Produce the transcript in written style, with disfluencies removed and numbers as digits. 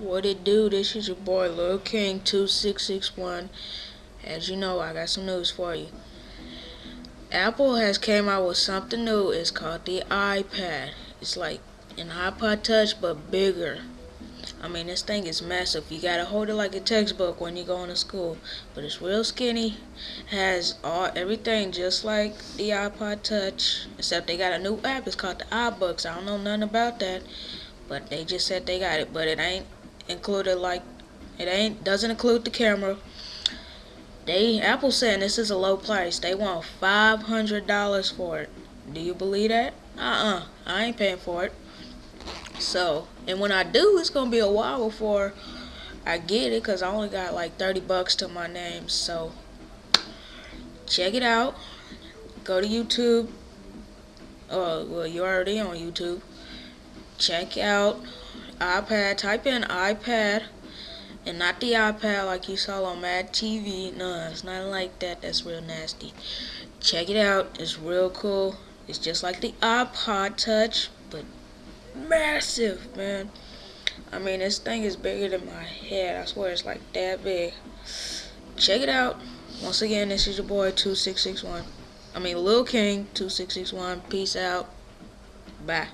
What it do? This is your boy Lil King 2661. As you know, I got some news for you. Apple has came out with something new. It's called the iPad. It's like an iPod Touch but bigger. I mean, this thing is massive. You gotta hold it like a textbook when you're going to school. But it's real skinny. Has everything just like the iPod Touch, except they got a new app. It's called the iBooks. I don't know nothing about that, but they just said they got it. But it ain't included like it ain't doesn't include the camera. Apple saying this is a low price. They want $500 for it. Do you believe that? I ain't paying for it. So, and when I do, it's gonna be a while before I get it, cause I only got like $30 to my name. So, check it out. Go to YouTube. Well, you're already on YouTube. Check out iPad. Type in iPad. And not the iPad like you saw on Mad TV. No, it's not like that. That's real nasty. Check it out. It's real cool. It's just like the iPod Touch, but massive, man. I mean, this thing is bigger than my head. I swear it's like that big. Check it out. Once again, this is your boy 2661. I mean, Lil King 2661. Peace out. Bye.